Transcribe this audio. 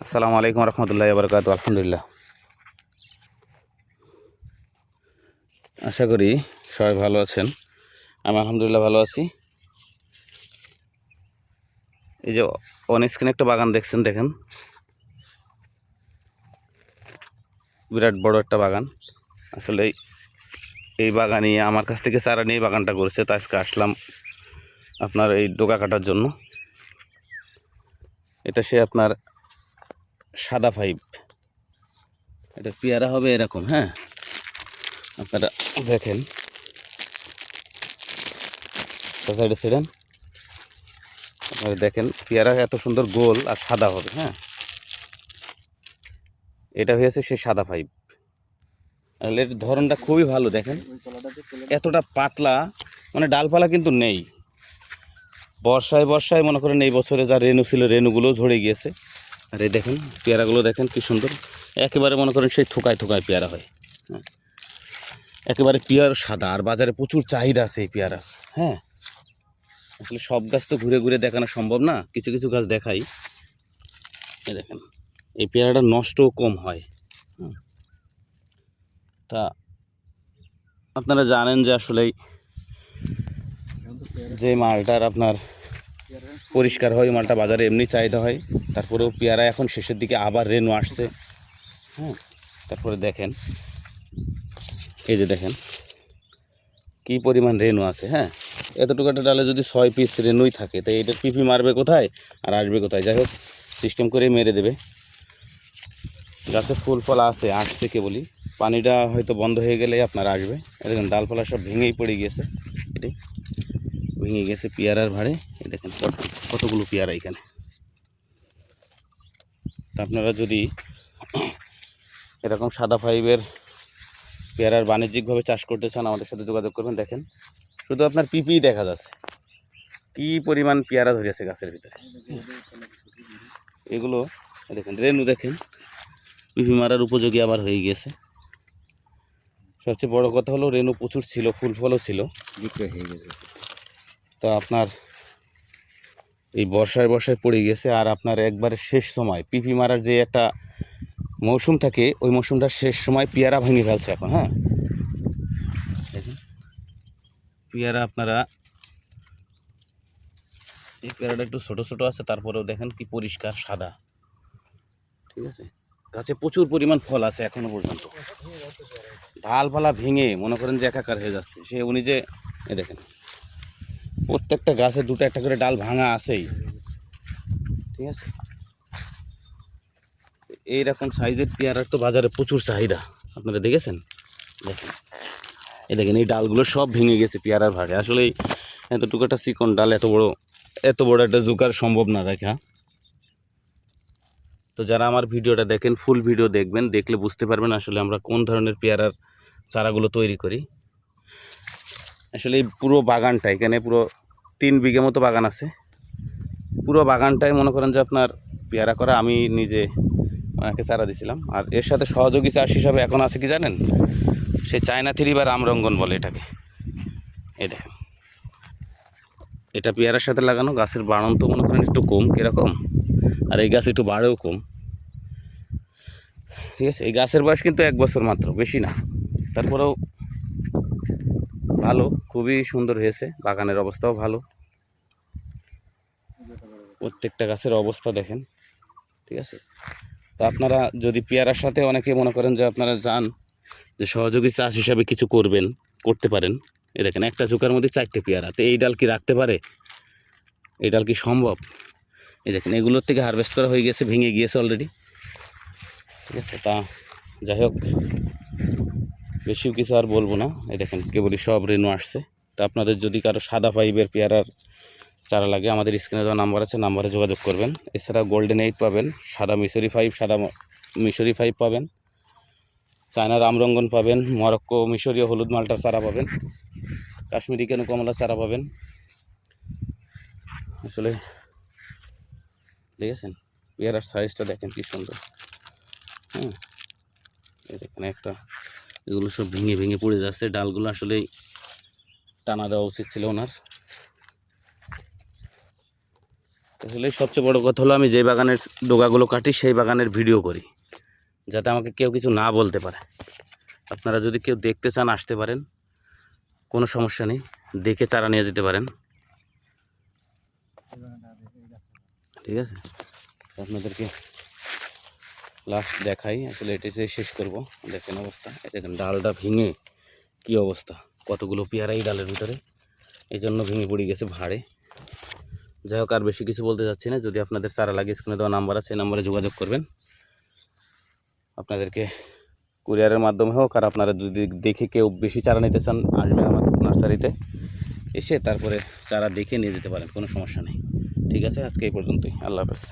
আসসালামু আলাইকুম রহমতুল্লাহি ওয়া বারাকাতুহু। আলহামদুলিল্লাহ, আশা করি সবাই ভালো আছেন। আমি আলহামদুলিল্লাহ ভালো আছি। এই যে অন স্ক্রিনে একটা বাগান দেখছেন, দেখেন বিরাট বড় একটা বাগান। আসলে এই বাগানই আমার কাছ থেকে চারা নিয়ে বাগানটা করেছে। তো আজকে আসলাম আপনার এই ডোকা কাটার জন্য। এটা সে আপনার সাদা ফাইভ, এটা পেয়ারা হবে এরকম। হ্যাঁ, আপনারা দেখেন সাইডে ছিলেন, আপনারা দেখেন পেয়ারা এত সুন্দর গোল আর সাদা হবে। হ্যাঁ, এটা হয়েছে সে সাদা ফাইভ। এর ধরনটা খুবই ভালো, দেখেন এতটা পাতলা, মানে ডালপালা কিন্তু নেই। বর্ষায় মনে করেন এই বছরে যা রেনু ছিল রেনুগুলো ঝরে গিয়েছে। আর এই দেখেন পেয়ারাগুলো দেখেন কি সুন্দর, একেবারে মনে করেন সেই থোকায় থোকায় পেয়ারা হয়। হ্যাঁ, একেবারে পিওর সাদা, আর বাজারে প্রচুর চাহিদা আছে এই পেয়ারা। হ্যাঁ, আসলে সব গাছ তো ঘুরে ঘুরে দেখানো সম্ভব না, কিছু কিছু গাছ দেখাই। এই দেখেন এই পেয়ারাটা নষ্টও কম হয়। তা আপনারা জানেন যে আসলে যে মালটার আপনার পরিষ্কার হয় মালটা বাজারে এমনি চাহিদা হয়। তারপরেও পেয়ারা এখন শেষের দিকে আবার রেনু আসছে। হ্যাঁ, তারপরে দেখেন এই যে দেখেন কি পরিমাণ রেনু আছে। হ্যাঁ, এতটুকু একটা ডালে যদি 6 পিস রেনুই থাকে, তাই এটা পিপি মারবে কোথায় আর আসবে কোথায়? যাই হোক, সিস্টেম করেই মেরে দেবে। গাছে ফুল ফল আসছে কেবলই, পানিটা হয়তো বন্ধ হয়ে গেলেই আপনার আসবে। দেখেন ডালপালা সব ভেঙেই পড়ে গিয়েছে, এটাই ভেঙে গেছে পেয়ারার ভারে। এই দেখেন কতগুলো পেয়ারা এখানে। তা আপনারা যদি এরকম সাদা ফাইবের পেয়ারার বাণিজ্যিকভাবে চাষ করতে চান, আমাদের সাথে যোগাযোগ করবেন। দেখেন শুধু আপনার পিপি দেখা যাচ্ছে, কি পরিমাণ পেয়ারা ধরেছে গাছের ভিতরে। এগুলো দেখেন রেনু, দেখেন পিপি মারার উপযোগী আবার হয়ে গিয়েছে। সবচেয়ে বড় কথা হলো রেনু প্রচুর ছিল, ফুল ফলও ছিল, বিক্রয় হয়ে গেছে। তো আপনার এই বর্ষায় পড়ে গেছে। আর আপনার একবারে শেষ সময় পিপি মারার যে একটা মৌসুম থাকে, ওই মৌসুমটার শেষ সময় পেয়ারা ভেঙে ফেলছে এখন। হ্যাঁ, দেখেন পেয়ারা আপনারা, এই পেয়ারাটা একটু ছোটো ছোটো আছে, তারপরেও দেখেন কি পরিষ্কার সাদা। ঠিক আছে, গাছে প্রচুর পরিমাণ ফল আছে এখনো পর্যন্ত। ডালপালা ভেঙে মনে করেন যে একাকার হয়ে যাচ্ছে। সে উনি যে দেখেন প্রত্যেকটা গাছে দুটো একটা করে ডাল ভাঙা আছেই। ঠিক আছে, এইরকম সাইজের পেয়ারার তো বাজারে প্রচুর চাহিদা, আপনারা দেখেছেন। দেখেন দেখেন এই ডালগুলো সব ভেঙে গেছে পেয়ারার ভারে। আসলে এতটুকু একটা চিকন ডাল এত বড় একটা জোগাড় সম্ভব না রাখা। তো যারা আমার ভিডিওটা দেখেন, ফুল ভিডিও দেখবেন, দেখলে বুঝতে পারবেন আসলে আমরা কোন ধরনের পেয়ারার চারাগুলো তৈরি করি। আসলে এই পুরো বাগানটা, এখানে পুরো 3 বিঘে মতো বাগান আছে। পুরো বাগানটাই মনে করেন যে আপনার পেয়ারা করা। আমি নিজে ওনাকে চারা দিয়েছিলাম। আর এর সাথে সহযোগী চাষ হিসাবে এখন আছে কি জানেন, সে চায়না থ্রি বা রামরঙ্গন বলে এটাকে। এই দেখেন এটা পেয়ারার সাথে লাগানো, গাছের বাড়ন তো মনে করেন একটু কম কীরকম, আর এই গাছ একটু বাড়েও কম। ঠিক আছে, এই গাছের বয়স কিন্তু 1 বছর মাত্র, বেশি না। তারপরেও ভালো, খুবই সুন্দর হয়েছে। বাগানের অবস্থাও ভালো, প্রত্যেকটা গাছের অবস্থা দেখেন। ঠিক আছে, তো আপনারা যদি পেয়ারার সাথে অনেকে মনে করেন যে আপনারা যান যে সহযোগী চাষ হিসাবে কিছু করতে পারেন। এই দেখেন একটা চুকার মধ্যে 4টে পেয়ারা, তো এই ডাল কি রাখতে পারে? এই ডাল কি সম্ভব? এই দেখেন এগুলোর থেকে হারভেস্ট করা হয়ে গেছে, ভেঙে গিয়েছে অলরেডি। ঠিক আছে, তা যাই হোক, বেশিও কিছু আর বলবো না। এই দেখেন কেবলই সব রেনু আসছে। তা আপনাদের যদি কারো সাদা ফাইবের পেয়ারার চারা লাগে, আমাদের স্ক্রিনে দেওয়া নাম্বার আছে, নাম্বারে যোগাযোগ করবেন। এছাড়া গোল্ডেন 8 পাবেন, সাদা মিশরি 5 পাবেন, চায়না রামরঙ্গন পাবেন, মরক্কো মিশরীয় হলুদ মালটার চারা পাবেন, কাশ্মীরি কেনু কমলা চারা পাবেন। আসলে দেখেছেন পেয়ারার সাইজটা দেখেন কি সুন্দর। হ্যাঁ, দেখেন একটা, এগুলো সব ভেঙে ভেঙে পড়ে যাচ্ছে ডালগুলো। আসলেই টানা দেওয়া উচিত ছিল ওনার। আসলে সবচেয়ে বড় কথা হলো আমি যে বাগানের ডোগাগুলো কাটি সেই বাগানের ভিডিও করি, যাতে আমাকে কেউ কিছু না বলতে পারে। আপনারা যদি কেউ দেখতে চান আসতে পারেন, কোনো সমস্যা নেই, দেখে চারা নিয়ে যেতে পারেন। ঠিক আছে, আপনাদেরকে লাস্ট দেখাই, আসলে এটি শেষ করব। দেখেন অবস্থা, দেখেন ডালটা ভেঙে কি অবস্থা, কতগুলো পেয়ারাই ডালের ভিতরে, এই জন্য ভেঙে পড়ে গেছে ভাড়ে। যাই হোক, আর বেশি কিছু বলতে চাচ্ছি না। যদি আপনাদের চারা লাগে স্ক্রিনে দেওয়া নাম্বার আছে, এই নাম্বারে যোগাযোগ করবেন। আপনাদেরকে কুরিয়ারের মাধ্যমে হোক, আর আপনারা যদি দেখে কেউ বেশি চারা নিতে চান আসবেন আমার নার্সারিতে, এসে তারপরে চারা দেখে নিয়ে যেতে পারেন, কোনো সমস্যা নেই। ঠিক আছে, আজকে এই পর্যন্তই। আল্লাহ হাফেজ।